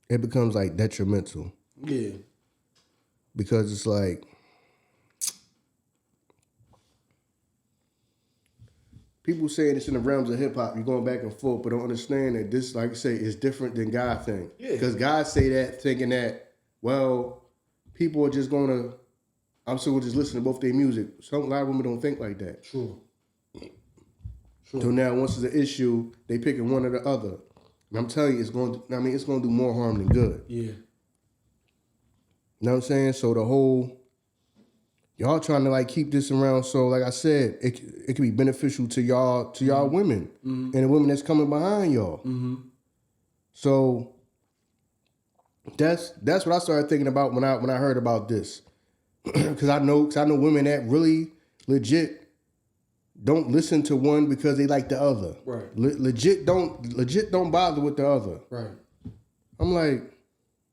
it becomes like detrimental. Yeah. Because it's like, people saying it's in the realms of hip hop, you're going back and forth, but don't understand that this, like I say, is different than God thing. Yeah. Because God say that thinking that, well, people are just going to, I'm still going to just listen to both their music. A lot of women don't think like that. True. So now once it's an issue, they picking one or the other. And I'm telling you, it's going to do more harm than good. Yeah. You know what I'm saying? So the whole, y'all trying to like keep this around. So like I said, it can be beneficial to y'all women and the women that's coming behind y'all. Mm-hmm. So that's what I started thinking about when I heard about this, because I know women that really legit don't listen to one because they like the other. Right. Legit don't bother with the other. Right. I'm like,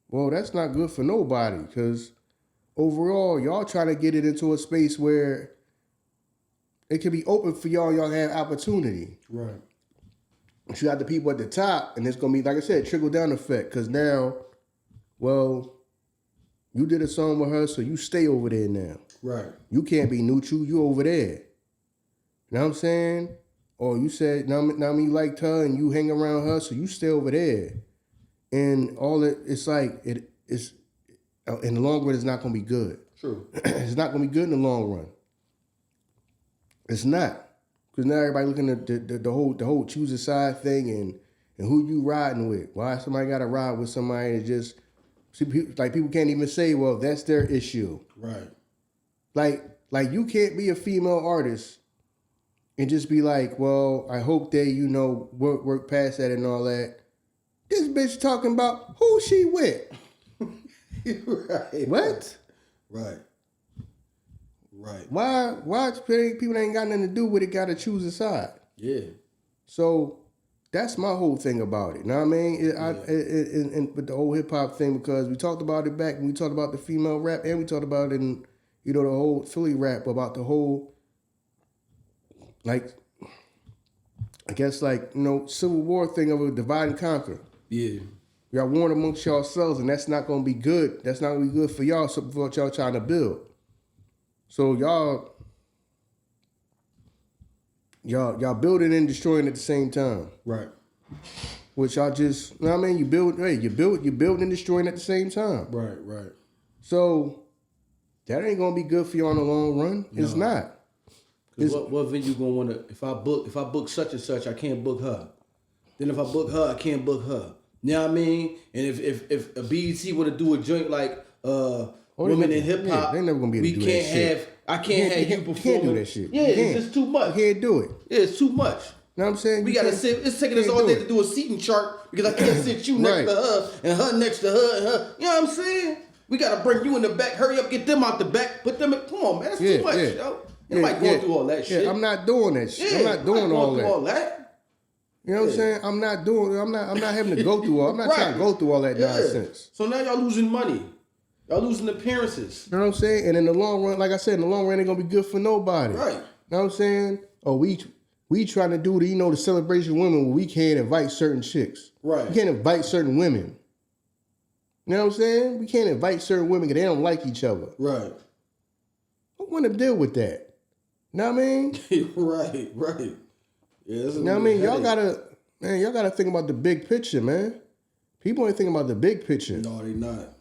well, that's not good for nobody, because overall, y'all trying to get it into a space where it can be open for y'all. Y'all have opportunity. Right. But you got the people at the top, and it's gonna be, like I said, trickle down effect. Because now, well, you did a song with her, so you stay over there now. Right. You can't be neutral. You over there. You know what I'm saying? Or you said, now you liked her and you hang around her, so you stay over there. And all it's like, it's in the long run, it's not going to be good. True. It's not going to be good in the long run. It's not. Because now everybody looking at the whole choose a side thing and who you riding with. Why somebody got to ride with somebody and just, see, people can't even say, well, that's their issue. Right. Like you can't be a female artist and just be like, well, I hope they, work past that and all that. This bitch talking about who she with. Right. What? Right. Right. Why people ain't got nothing to do with it, got to choose a side? Yeah. So that's my whole thing about it. Know what I mean? With the whole hip hop thing, because we talked about it back when we talked about the female rap, and we talked about it in, the whole Philly rap, about the whole, like, I guess, like, Civil War thing of a divide and conquer. Yeah. Y'all warring amongst yourselves, and that's not going to be good. That's not going to be good for y'all, for what y'all trying to build. So y'all building and destroying at the same time. Right. Which y'all just, you build and destroying at the same time. Right, right. So that ain't gonna be good for you on the long run. No. It's not. What venue gonna wanna, if I book such and such, I can't book her. Then if I book her, I can't book her. You know what I mean? And if a BET were to do a joint like women in hip hop, they never gonna be able to do that shit. I can't have you perform. Can't do that shit. Yeah, it's just too much. You can't do it. Yeah, it's too much. You know what I'm saying? We gotta sit. It's taking us all day to do a seating chart because I can't sit you next to her and her next to her and her. You know what I'm saying? We gotta bring you in the back. Hurry up, get them out the back. Put them in. Come on, man. That's too much, yo. Anybody going through all that shit? Yeah, I'm not doing that shit. Yeah, I'm not doing all that. You know what I'm saying? I'm not having to go through all. I'm not trying to go through all that nonsense. So now y'all losing money. Y'all losing appearances. You know what I'm saying? And in the long run, like I said, in the long run, it ain't gonna be good for nobody. Right. You know what I'm saying? Oh, We trying to do the celebration of women where we can't invite certain chicks. Right. We can't invite certain women. You know what I'm saying? We can't invite certain women because they don't like each other. Right. I want to deal with that. You know what I mean? Right. Yeah, You know what I mean? Y'all gotta think about the big picture, man. People ain't thinking about the big picture. No, they not.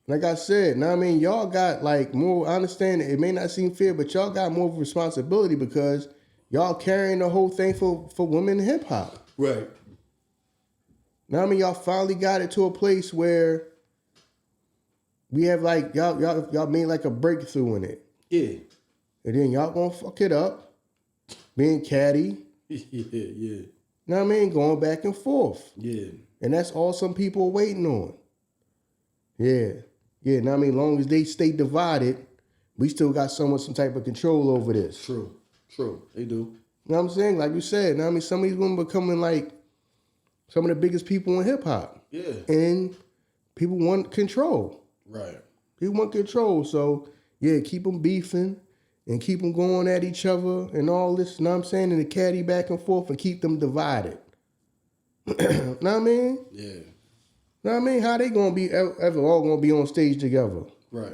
Like I said, you know what I mean? Y'all got like more, I understand it may not seem fair, but y'all got more responsibility because y'all carrying the whole thing for women in hip hop. Right. Now I mean, y'all finally got it to a place where we have like y'all made like a breakthrough in it. Yeah. And then y'all gonna fuck it up, being catty. Yeah. You know what I mean? Going back and forth. Yeah. And that's all some people are waiting on. Yeah. Yeah. Now I mean, long as they stay divided, we still got some type of control over this. True. They do. You know what I'm saying? Like you said, now I mean, some of these women becoming like some of the biggest people in hip hop. Yeah. And people want control. Right. People want control. So, yeah, keep them beefing and keep them going at each other and all this, you know what I'm saying? And the caddy back and forth and keep them divided. Know what I mean? Yeah. Know what I mean? How they gonna be ever all gonna be on stage together? Right.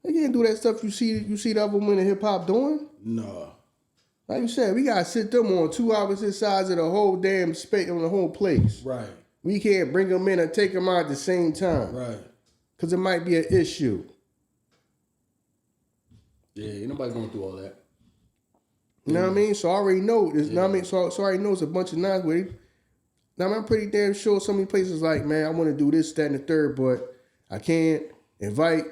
They can't do that stuff you see the other women in hip hop doing. No. Like you said, we gotta sit them on 2 opposite sides of the whole damn space on the whole place. Right. We can't bring them in and take them out at the same time. Right. Cause it might be an issue. Yeah, ain't nobody going through all that. You know what I mean? So I already know this. You know what I mean? So I already know it's a bunch of nonsense. Now I'm pretty damn sure some of these places like, man, I want to do this, that, and the third, but I can't invite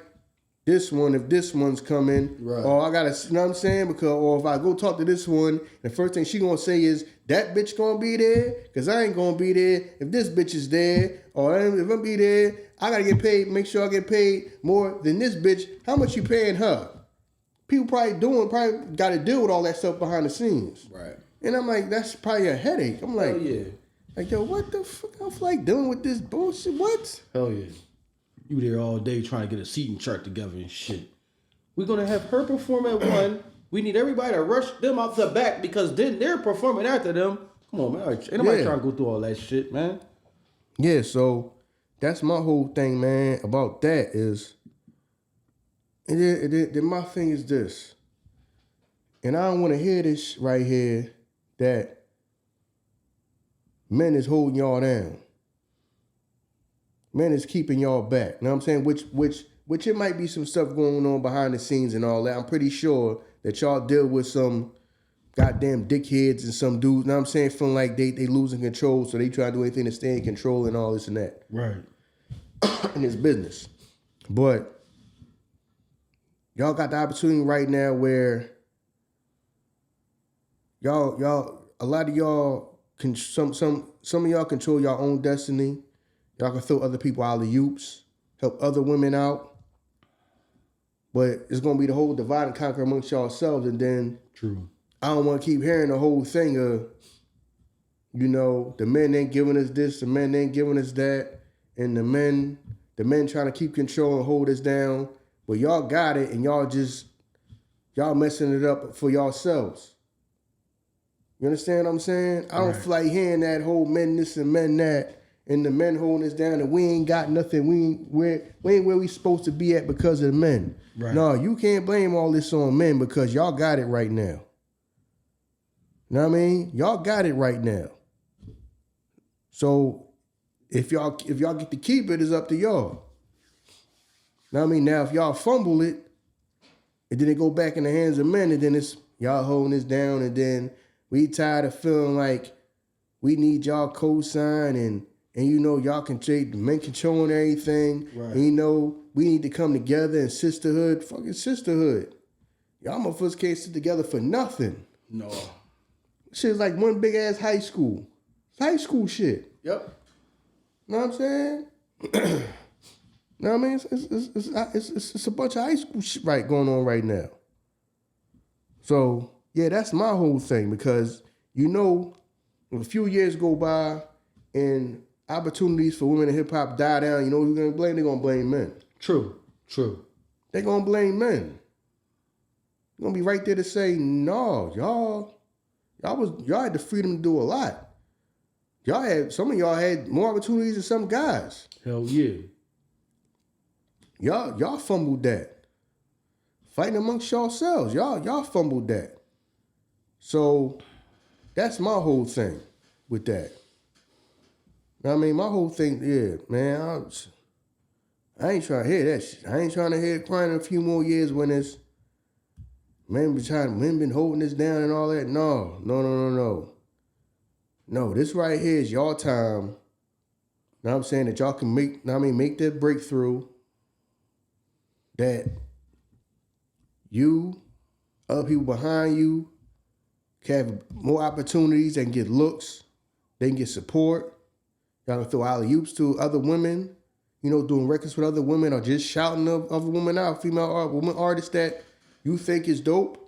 this one if this one's coming. Right. Or I gotta, you know what I'm saying? Because or if I go talk to this one, the first thing she gonna say is, that bitch gonna be there? Cause I ain't gonna be there if this bitch is there. Or if I be there, I gotta get paid, make sure I get paid more than this bitch. How much you paying her? People probably got to deal with all that stuff behind the scenes. Right. And I'm like, that's probably a headache. I'm like, Hell yeah. Like, yo, what the fuck? I'm like dealing with this bullshit. What? Hell yeah. You there all day trying to get a seating chart together and shit. We're going to have her perform at 1. We need everybody to rush them out the back because then they're performing after them. Come on, man. Ain't nobody trying to go through all that shit, man. Yeah, so that's my whole thing, man, about that is, and then my thing is this, and I don't want to hear this right here, that men is holding y'all down. Men is keeping y'all back. You know what I'm saying? Which it might be some stuff going on behind the scenes and all that. I'm pretty sure that y'all deal with some goddamn dickheads and some dudes, you know what I'm saying, feeling like they losing control, so they try to do anything to stay in control and all this and that. Right. In this business. But y'all got the opportunity right now where y'all a lot of y'all some of y'all control your own destiny. Y'all can throw other people out of oops, help other women out. But it's gonna be the whole divide and conquer amongst yourselves, and then True. I don't want to keep hearing the whole thing of, you know, the men ain't giving us this, the men ain't giving us that, and the men trying to keep control and hold us down. But y'all got it, and y'all messing it up for yourselves. You understand what I'm saying? I don't feel like hearing that whole men this and men that, and the men holding us down, and we ain't got nothing. We ain't where we supposed to be at because of the men. Right. No, you can't blame all this on men because y'all got it right now. You know what I mean? Y'all got it right now. So if y'all get to keep it, it's up to y'all. Know what I mean? Now if y'all fumble it, and then it go back in the hands of men, and then it's y'all holding this down, and then we tired of feeling like we need y'all cosign and you know y'all can take the men controlling everything. Right. And you know we need to come together in sisterhood, fucking sisterhood. Y'all motherfuckers can't sit together for nothing. No. Shit's like one big ass high school. It's high school shit. Yep. Know what I'm saying? Know what I mean? It's a bunch of high school shit going on right now. So, yeah, that's my whole thing because, you know, a few years go by and opportunities for women in hip-hop die down, you know who they're going to blame? They're going to blame men. True. They're going to blame men. They're going to be right there to say, no, y'all Y'all had the freedom to do a lot. Some of y'all had more opportunities than some guys. Hell yeah. Y'all fumbled that. Fighting amongst yourselves. Y'all fumbled that. So that's my whole thing with that. I mean, my whole thing, yeah, man, I ain't trying to hear that shit. I ain't trying to hear it crying in a few more years when it's men been holding this down and all that. No. No, this right here is your time. Now I'm saying that y'all can make that breakthrough that you, other people behind you, can have more opportunities. They can get looks. They can get support. Y'all can throw alley-oops to other women, doing records with other women or just shouting other women out, women artists that you think is dope.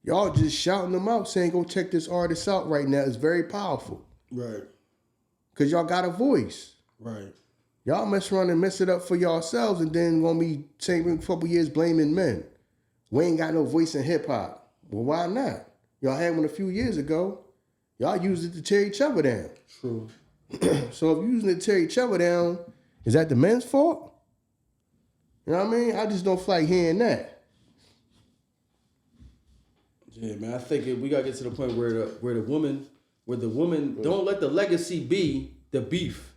Y'all just shouting them out, saying, go check this artist out right now. It's very powerful. Right. Because y'all got a voice. Right. Y'all mess around and mess it up for yourselves and then gonna be saying a couple years blaming men. We ain't got no voice in hip-hop. Well, why not? Y'all had one a few years ago. Y'all used it to tear each other down. True. So if you're using it to tear each other down, is that the men's fault? You know what I mean? I just don't feel like hearing that. Yeah, man. I think we gotta get to the point where the woman don't let the legacy be the beef.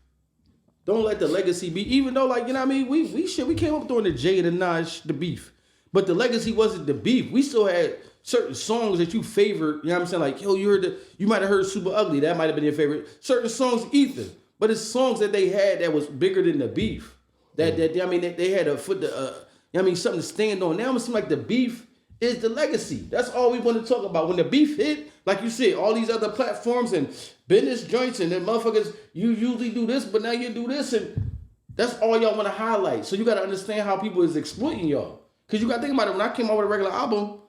Don't let the legacy be, even though, like, you know what I mean? We came up during the Jay and the Naj, the beef. But the legacy wasn't the beef. We still had certain songs that you favored, you know what I'm saying? Like, yo, you might have heard Super Ugly. That might have been your favorite. Certain songs, Ether. But it's songs that they had that was bigger than the beef. That I mean, they had something to stand on. Now it seems like the beef is the legacy. That's all we want to talk about. When the beef hit, like you said, all these other platforms and business joints and then motherfuckers, you usually do this, but now you do this, and that's all y'all want to highlight. So you got to understand how people is exploiting y'all. Because you got to think about it. When I came out with a regular album,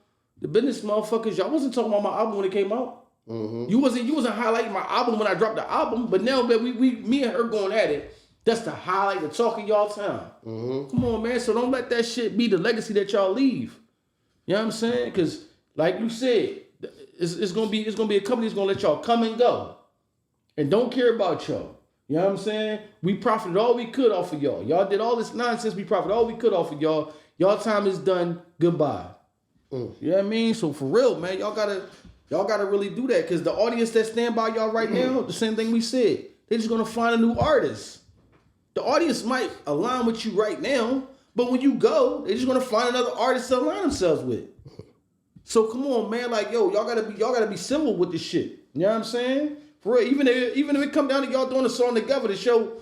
the business motherfuckers, y'all wasn't talking about my album when it came out. Mm-hmm. You wasn't highlighting my album when I dropped the album, but now that me and her going at it, that's the highlight, the talk of y'all time. Mm-hmm. Come on, man. So don't let that shit be the legacy that y'all leave. You know what I'm saying? Because, like you said, it's gonna be a company that's gonna let y'all come and go, and don't care about y'all. You know what I'm saying? We profited all we could off of y'all. Y'all did all this nonsense. We profited all we could off of y'all. Y'all time is done. Goodbye. You know what I mean? So for real, man, y'all gotta really do that, because the audience that stand by y'all right now, the same thing we said, they just gonna find a new artist. The audience might align with you right now, but when you go, they're just gonna find another artist to align themselves with. So come on, man, like, yo, y'all gotta be civil with this shit. You know what I'm saying? For real, even if it come down to y'all doing a song together to show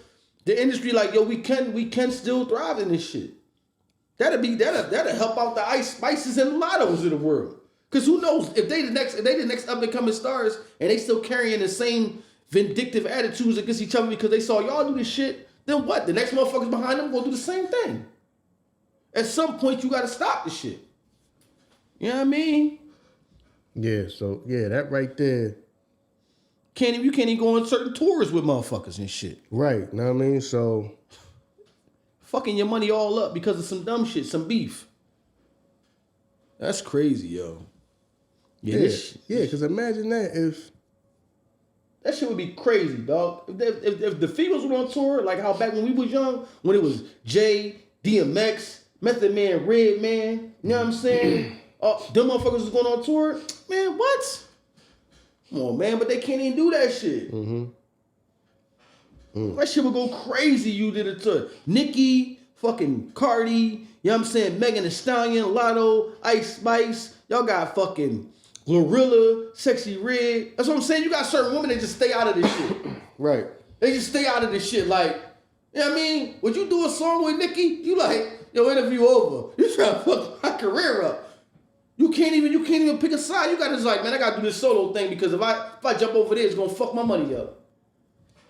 the industry, like, yo, we can still thrive in this shit. That'll help out the Ice Spices and Lottos of the world. Cause who knows if they the next up and coming stars and they still carrying the same vindictive attitudes against each other because they saw y'all do this shit, then what? The next motherfuckers behind them gonna do the same thing. At some point you gotta stop the shit. You know what I mean? Yeah, so yeah, that right there. You can't even go on certain tours with motherfuckers and shit. Right, you know what I mean? So fucking your money all up because of some dumb shit, some beef. That's crazy, yo. Yeah, because imagine that if... That shit would be crazy, dog. If the females were on tour, like how back when we was young, when it was Jay, DMX, Method Man, Redman, you know what I'm saying? Them motherfuckers was going on tour. Man, what? Come on, man, but they can't even do that shit. That shit would go crazy. You did it to Nicki, fucking Cardi, you know what I'm saying? Megan Thee Stallion, Lotto, Ice Spice. Y'all got fucking Glorilla, Sexy Red. That's what I'm saying. You got certain women that just stay out of this shit. Right. They just stay out of this shit. Like, you know what I mean? Would you do a song with Nicki? You like, yo, interview over. You trying to fuck my career up. You can't even pick a side. You got to just like, man, I got to do this solo thing because if I jump over there, it's going to fuck my money up.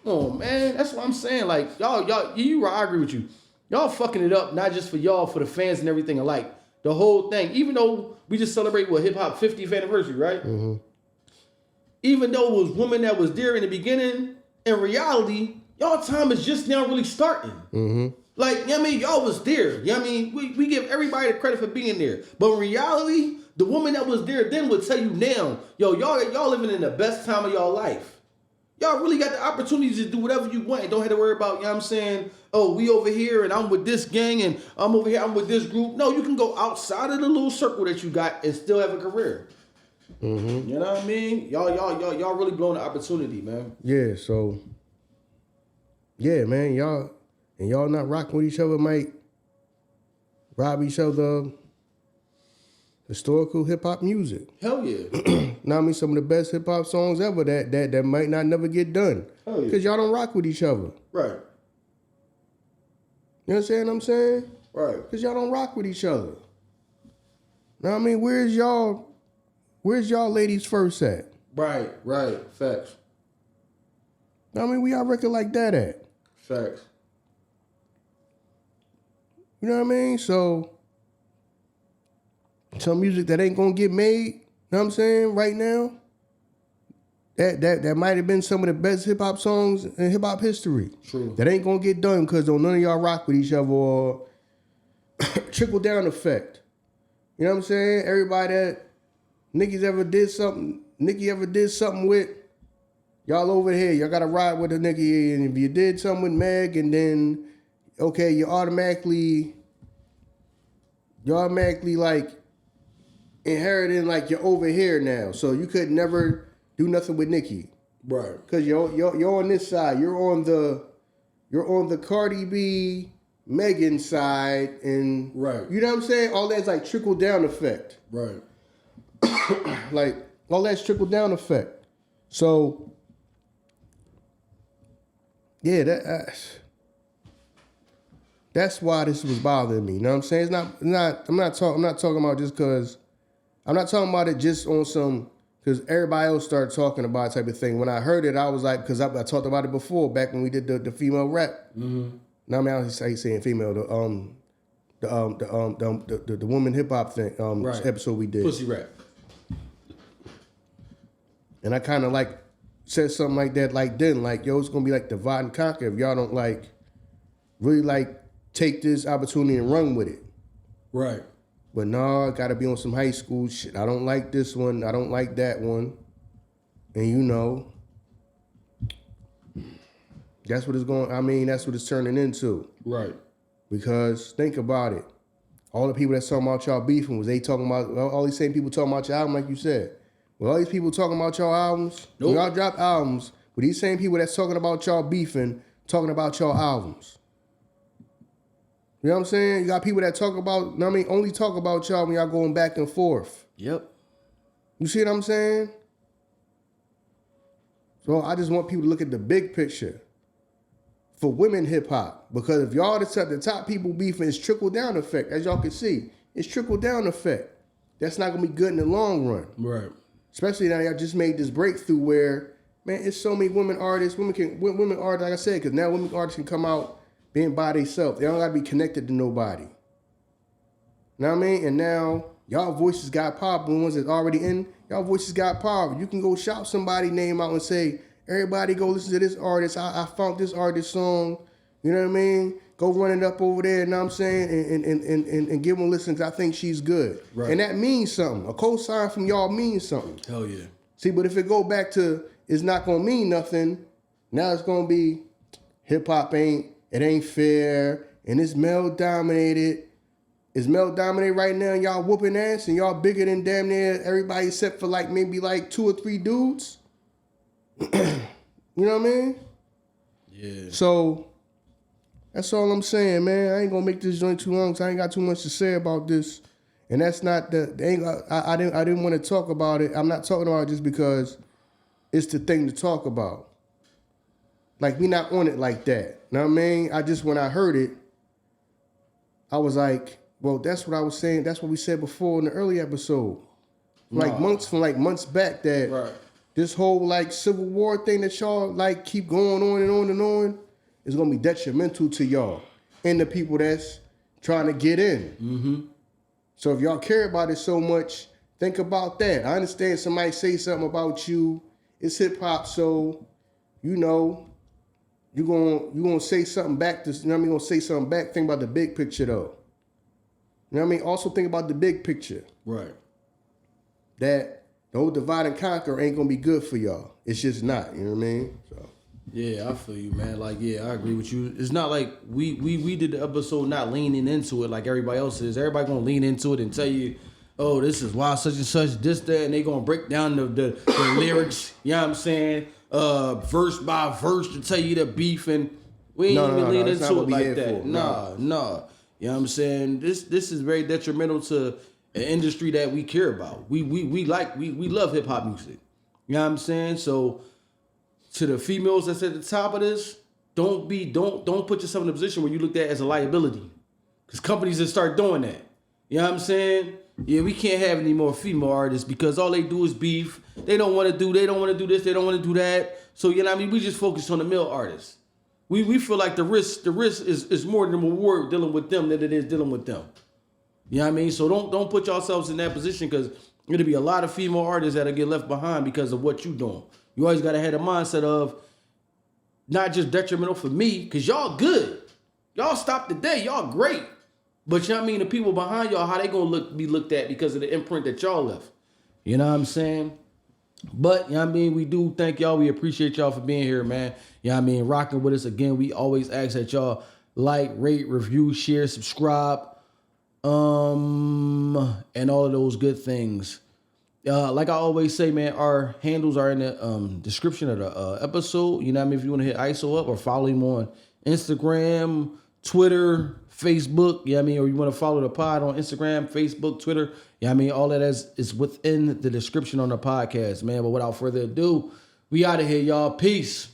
Oh, man, that's what I'm saying. Like, y'all, I agree with you. Y'all fucking it up, not just for y'all, for the fans and everything alike. The whole thing. Even though we just celebrate hip hop 50th anniversary, right? Mm-hmm. Even though it was women that was there in the beginning, in reality, y'all time is just now really starting. Mm-hmm. Like, you know what I mean? Y'all was there. You know what I mean? We give everybody the credit for being there. But in reality, The woman that was there then would tell you now, yo, y'all living in the best time of y'all life. Y'all really got the opportunity to do whatever you want. Don't have to worry about, you know what I'm saying, oh, we over here and I'm with this gang and I'm over here, I'm with this group. No, you can go outside of the little circle that you got and still have a career. Mm-hmm. You know what I mean? Y'all really blowing the opportunity, man. Yeah, so, yeah, man, y'all not rocking with each other might rob each other of historical hip-hop music. Hell yeah. Know what I mean? Some of the best hip-hop songs ever that might not never get done. Hell yeah. Because y'all don't rock with each other. Right. You understand what I'm saying? Right. Because y'all don't rock with each other. Know what I mean? Where's y'all ladies first at? Right. Facts. Know what I mean? Where y'all record like that at? Facts. You know what I mean? So, some music that ain't gonna get made, know what I'm saying, right now, that might have been some of the best hip-hop songs in hip-hop history. True. That ain't gonna get done because none of y'all rock with each other or trickle-down effect. You know what I'm saying? Everybody that Nicki ever did something with, y'all over here, y'all gotta ride with the Nicki. And if you did something with Meg and then, okay, you automatically like, inheriting like you're over here now, so you could never do nothing with Nicki, right? Because you're on this side, you're on the Cardi B, Megan side, and right. You know what I'm saying? All that's like trickle down effect, right? Like all that's trickle down effect. So yeah, that's why this was bothering me. You know what I'm saying? I'm not talking about just because. I'm not talking about it just on some, because everybody else started talking about it type of thing. When I heard it, I was like, because I talked about it before, back when we did the female rap. Mm-hmm. Now I mean, I hate saying female, the woman hip hop thing, right. Episode we did. Pussy rap. And I kind of like said something like that, like then, like, yo, it's gonna be like divide and conquer if y'all don't like really like take this opportunity and run with it. Right. But no, I gotta be on some high school shit. I don't like this one. I don't like that one. And you know, that's what it's turning into. Right. Because think about it. All the people that's talking about y'all beefing, was they talking about, all these same people talking about your album, like you said. Well, all these people talking about y'all albums, nope. Y'all drop albums, with these same people that's talking about y'all beefing, talking about y'all albums. You know what I'm saying? You got people that talk about, only talk about y'all when y'all going back and forth. Yep. You see what I'm saying? So I just want people to look at the big picture for women hip hop. Because if y'all the top people beefing, it's trickle down effect. As y'all can see, it's trickle down effect. That's not gonna be good in the long run. Right. Especially now y'all just made this breakthrough where, man, it's so many women artists, like I said, because now women artists can come out being by themselves. They don't gotta be connected to nobody. Know what I mean? And now y'all voices got power. The ones that's already in, y'all voices got power. You can go shout somebody's name out and say, everybody go listen to this artist. I found this artist song. You know what I mean? Go run it up over there, you know what I'm saying? And give them a listen because I think she's good. Right. And that means something. A cosign from y'all means something. Hell yeah. See, but if it go back to it's not gonna mean nothing, now it's gonna be hip hop it ain't fair, and it's male dominated. It's male dominated right now, and y'all whooping ass, and y'all bigger than damn near everybody except for like maybe like 2 or 3 dudes. You know what I mean? Yeah. So that's all I'm saying, man. I ain't gonna make this joint too long because I ain't got too much to say about this. And that's not I didn't want to talk about it. I'm not talking about it just because it's the thing to talk about. Like, we not on it like that. Know what I mean? When I heard it, I was like, well, that's what I was saying. That's what we said before in the early episode. Months back that right. This whole like Civil War thing that y'all like keep going on and on and on is gonna be detrimental to y'all and the people that's trying to get in. Mm-hmm. So if y'all care about it so much, think about that. I understand somebody say something about you. It's hip hop, so you know. You're gonna say something back to, you know what I mean? Gonna say something back. Think about the big picture though. You know what I mean? Also think about the big picture. Right. that no divide and conquer ain't gonna be good for y'all. It's just not. You know what I mean? So. Yeah, I feel you, man. Like, yeah, I agree with you. It's not like we did the episode not leaning into it like everybody else is. Everybody gonna lean into it and tell you, oh, this is why such and such, this, that, and they gonna break down the lyrics, you know what I'm saying? Verse by verse to tell you the beef, and we ain't even lean into it like that. Nah. You know what I'm saying? This is very detrimental to an industry that we care about. We love hip hop music. You know what I'm saying? So to the females that's at the top of this, don't put yourself in a position where you look at as a liability. Because companies that start doing that. You know what I'm saying? Yeah, we can't have any more female artists because all they do is beef. They don't want to do this, they don't want to do that. So, you know what I mean? We just focus on the male artists. We feel like the risk is more than the reward dealing with them than it is dealing with them. You know what I mean? So don't put yourselves in that position because there'll be a lot of female artists that'll get left behind because of what you doing. You always got to have a mindset of not just detrimental for me, because y'all good. Y'all stop the day. Y'all great. But you know what I mean? The people behind y'all, how they going to be looked at because of the imprint that y'all left. You know what I'm saying? But, you know what I mean? We do thank y'all. We appreciate y'all for being here, man. You know what I mean? Rocking with us again. We always ask that y'all like, rate, review, share, subscribe, and all of those good things. Like I always say, man, our handles are in the description of the episode. You know what I mean? If you want to hit ISO up or follow him on Instagram, Twitter, Facebook, you know what I mean? Or you want to follow the pod on Instagram, Facebook, Twitter, you know what I mean? All that is within the description on the podcast, man. But without further ado, we out of here, y'all. Peace.